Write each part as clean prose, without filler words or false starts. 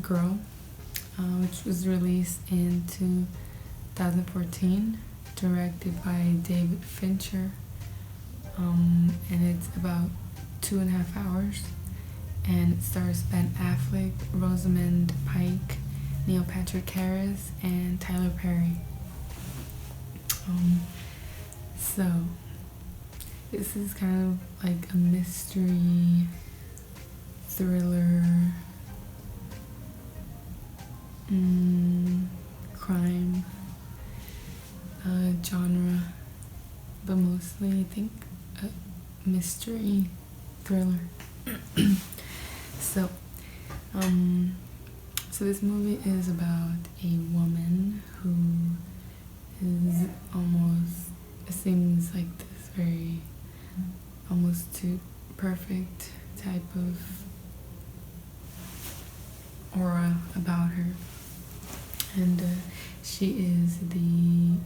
Girl, which was released in 2014, directed by David Fincher, and it's about 2.5 hours, and it stars Ben Affleck, Rosamund Pike, Neil Patrick Harris, and Tyler Perry. So this is kind of like a mystery thriller crime genre, but mostly I think a mystery thriller. So this movie is about a woman who is almost, it seems like this very almost too perfect type of aura about her, and she is the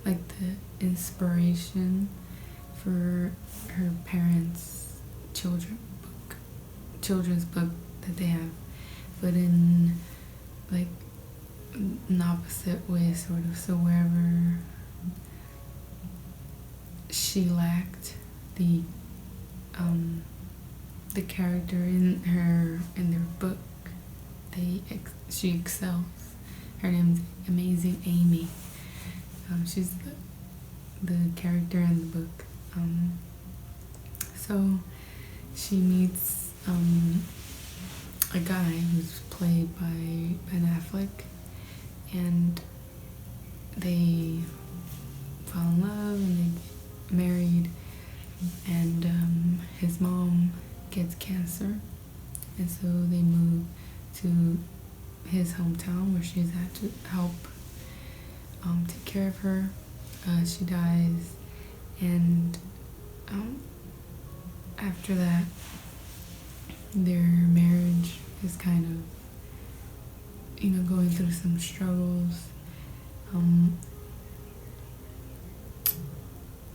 like the inspiration for her parents' children's book that they have, but in like an opposite way, sort of. So wherever she lacked the character in their book, she excels. Her name's Amazing Amy. She's the character in the book. So she meets a guy who's played by Ben Affleck, and they fall in love and they get married, and his mom gets cancer, and so they move to his hometown where she's had to help take care of her. She dies, and after that their marriage is kind of, going through some struggles,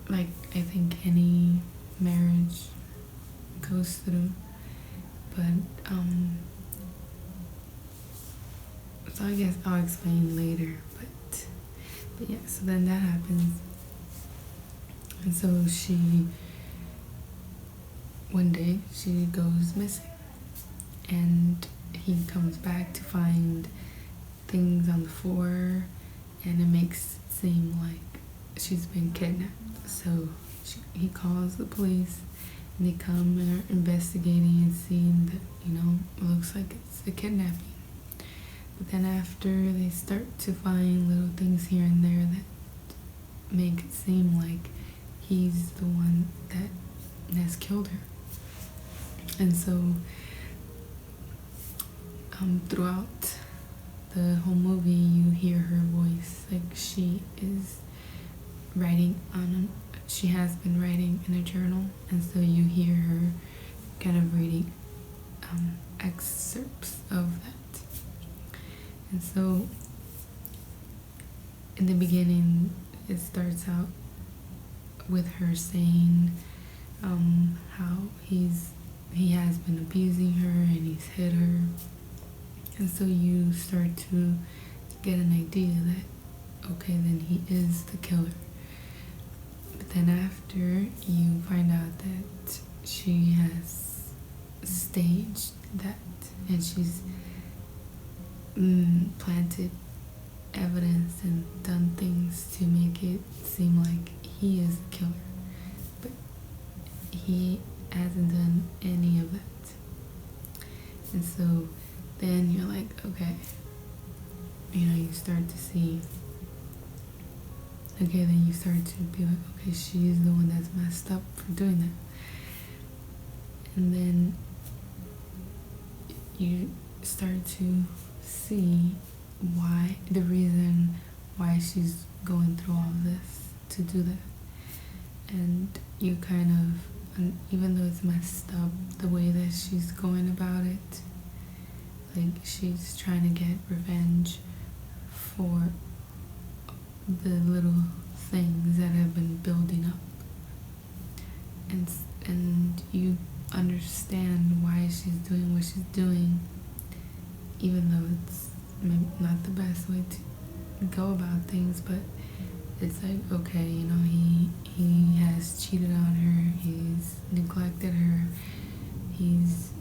like I think any marriage goes through, but so I guess I'll explain later, but yeah, so then that happens, and so one day she goes missing, and he comes back to find things on the floor, and it makes it seem like she's been kidnapped. So he calls the police, and they come and are investigating and seeing that, it looks like it's a kidnapping. But then after, they start to find little things here and there that make it seem like he's the one that has killed her. And so throughout the whole movie, you hear her voice, like she is she has been writing in a journal, and so you hear her kind of reading excerpts of that. And so in the beginning, it starts out with her saying how he has been abusing her and he's hit her, and so you start to get an idea that, okay, then he is the killer. But then after, you find out that she has staged that, and she's planted evidence and done things to make it seem like he is the killer, but he hasn't done any of that. And so then you're like, okay, you start to see, okay, then you start to be like, okay, she's the one that's messed up for doing that. And then you start to see the reason why she's going through all of this to do that. And you kind of, even though it's messed up the way that she's going about it, like she's trying to get revenge for the little things that have been building up, and you understand why she's doing what she's doing, even though it's maybe not the best way to go about things, but it's like, okay, you know, he has cheated on her, he's neglected her, he's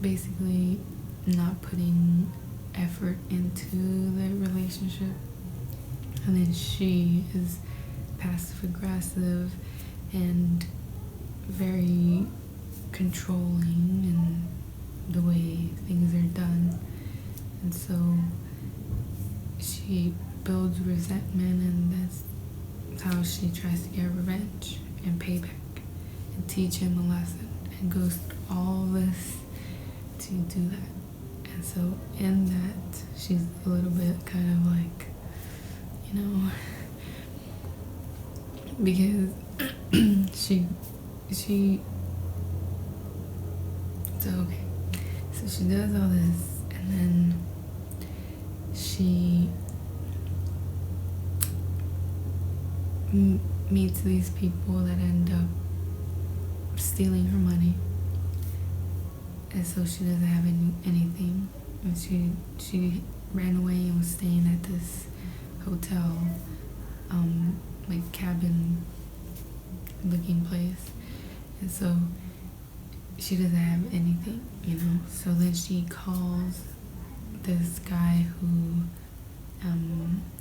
basically not putting effort into the relationship, and then she is passive aggressive and very controlling in the way things are done, and so she builds resentment, and that's how she tries to get revenge and payback and teach him a lesson, and goes through all this to do that. And so in that, she's a little bit kind of like, you know, because she so okay, so she does all this, and then she meets these people that end up stealing her money, and so she doesn't have anything, and she ran away and was staying at this hotel, like cabin looking place, and so she doesn't have anything, you know. So then she calls this guy who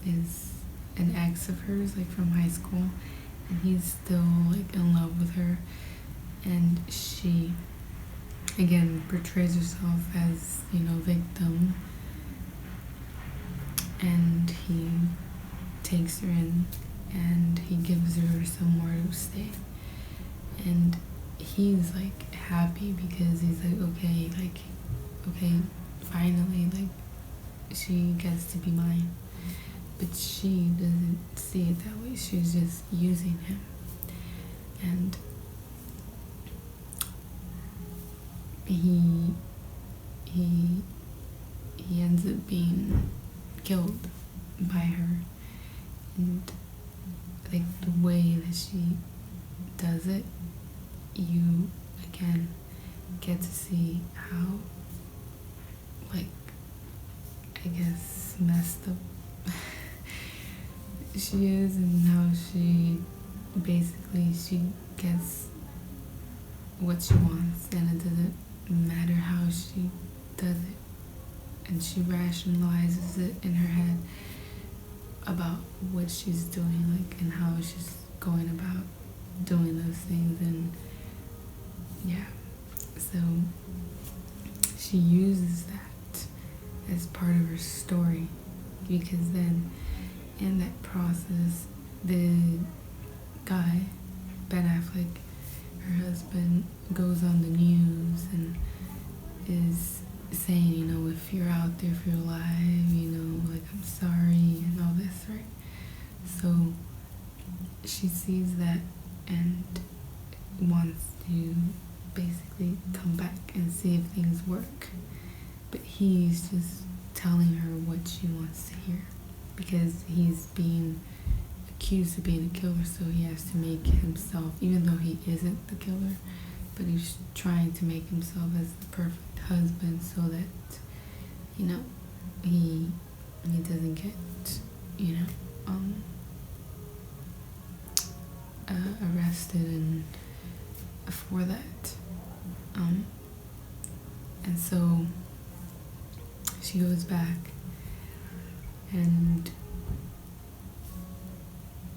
is an ex of hers, like from high school, and he's still like in love with her, and she again portrays herself as, you know, victim, and he takes her in and he gives her somewhere to stay, and he's like happy because he's like, okay, finally, like she gets to be mine. But she doesn't see it that way. She's just using him, and he ends up being killed by her. And like the way that she does it, you again get to see how, like, I guess messed up she is, and how she basically she gets what she wants, and it doesn't matter how she does it, and she rationalizes it in her head about what she's doing, like, and how she's going about doing those things. And yeah, so she uses that as part of her story, because then in that process, the guy, Ben Affleck, her husband, goes on the news and is saying, you know, if you're out there, if you're alive, you know, like, I'm sorry, and all this, right? So she sees that and wants to basically come back and see if things work, but he's just telling her what she wants to hear, because he's being accused of being a killer, so he has to make himself, even though he isn't the killer, but he's trying to make himself as the perfect husband, so that, you know, he doesn't get, you know, arrested and for that, and so she goes back and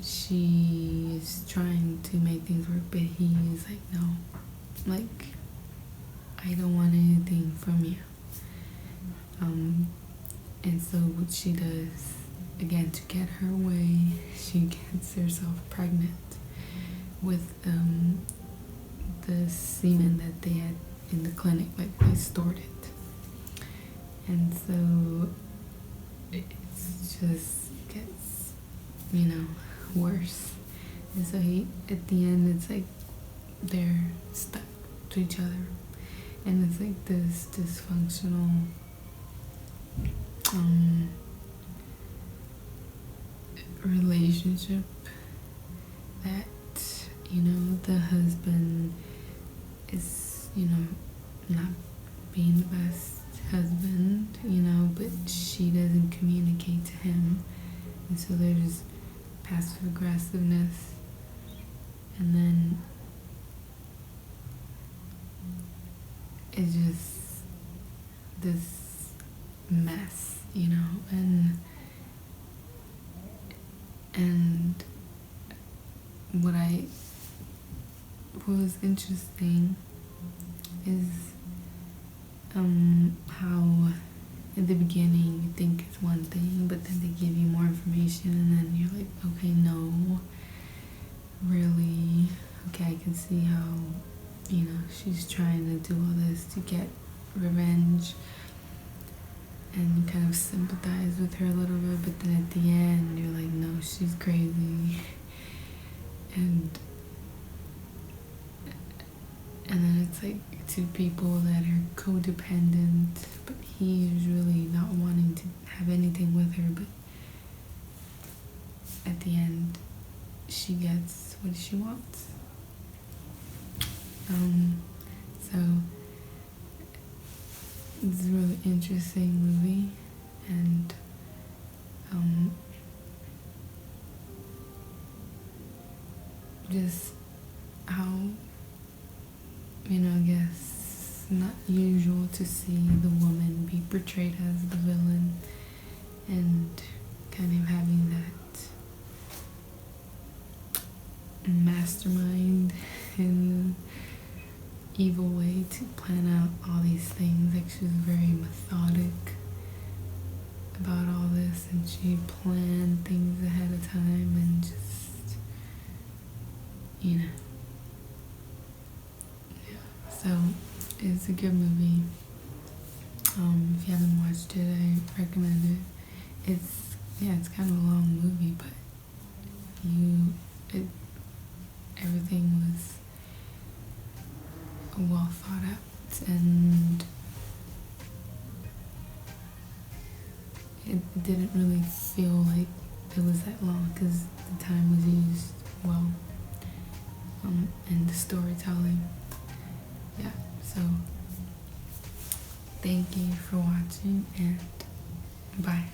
she is trying to make things work, but he is like, no, like, I don't want anything from you. And so what she does, again, to get her way, she gets herself pregnant with the semen that they had in the clinic, like they stored it. And so it just gets, you know, worse. And so he, at the end, it's like they're stuck to each other, and it's like this dysfunctional relationship that, you know, the husband is, you know, not being the best husband, you know, And so there's passive aggressiveness, and then it's just this mess, you know, and what was interesting is how at the beginning you think it's one thing, but then they give you more information, and then you're like, okay, no, really, okay, I can see how, you know, she's trying to do all this to get revenge, and you kind of sympathize with her a little bit, but then at the end you're like, no, she's crazy. And then it's like two people that are codependent, but he is really not wanting to have anything with her, but at the end she gets what she wants. So it's a really interesting movie, and just how, you know, I guess not usual to see the woman be portrayed as the villain, and kind of having that mastermind in evil way to plan out all these things. Like, she was very methodic about all this, and she planned things ahead of time, and just, you know, yeah. So it's a good movie. If you haven't watched it, I recommend it. It's kind of a long movie, but everything was well thought out, and it didn't really feel like it was that long because the time was used well in the storytelling. Yeah, so thank you for watching, and bye.